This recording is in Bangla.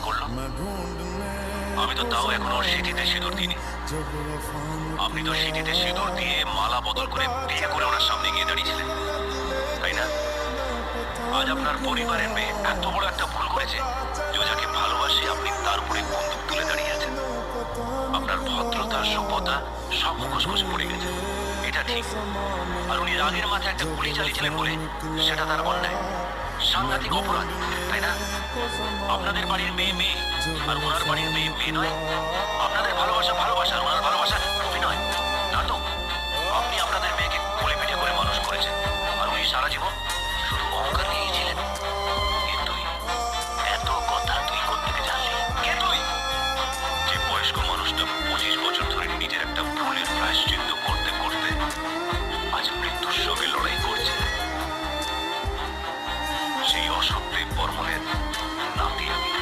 করলো? আমি তো তাও এখন ওর সিঁথিতে সিঁদুর দিইনি। আপনি তো সিঁথিতে সিঁদুর দিয়ে মালা বদল করে বিয়ে করে ওনার সামনে গিয়ে দাঁড়িয়েছিলেন, তাই না? আজ আপনার পরিবারের মেয়ে এত বড় একটা ভুল করেছে যে ও যাকে ভালোবাসে আপনি তার উপরে বন্দুক তুলে দাঁড়িয়ে আছেন। আপনার ভদ্রতা, সভ্যতা সব মুখোশ পড়ে গেছে, এটা ঠিক। আর উনি রাগের মাথায় একটা গুলি চালিয়েছিলেন বলে সেটা তার অন্যায়, সাংঘাতিক অপরাধ, তাই না? আপনাদের বাড়ির মেয়ে মেয়ে আর ওনার বাড়ির মেয়ে মেয়ে নয়। আপনাদের ভালোবাসা ভালোবাসা, ওনার ভালোবাসা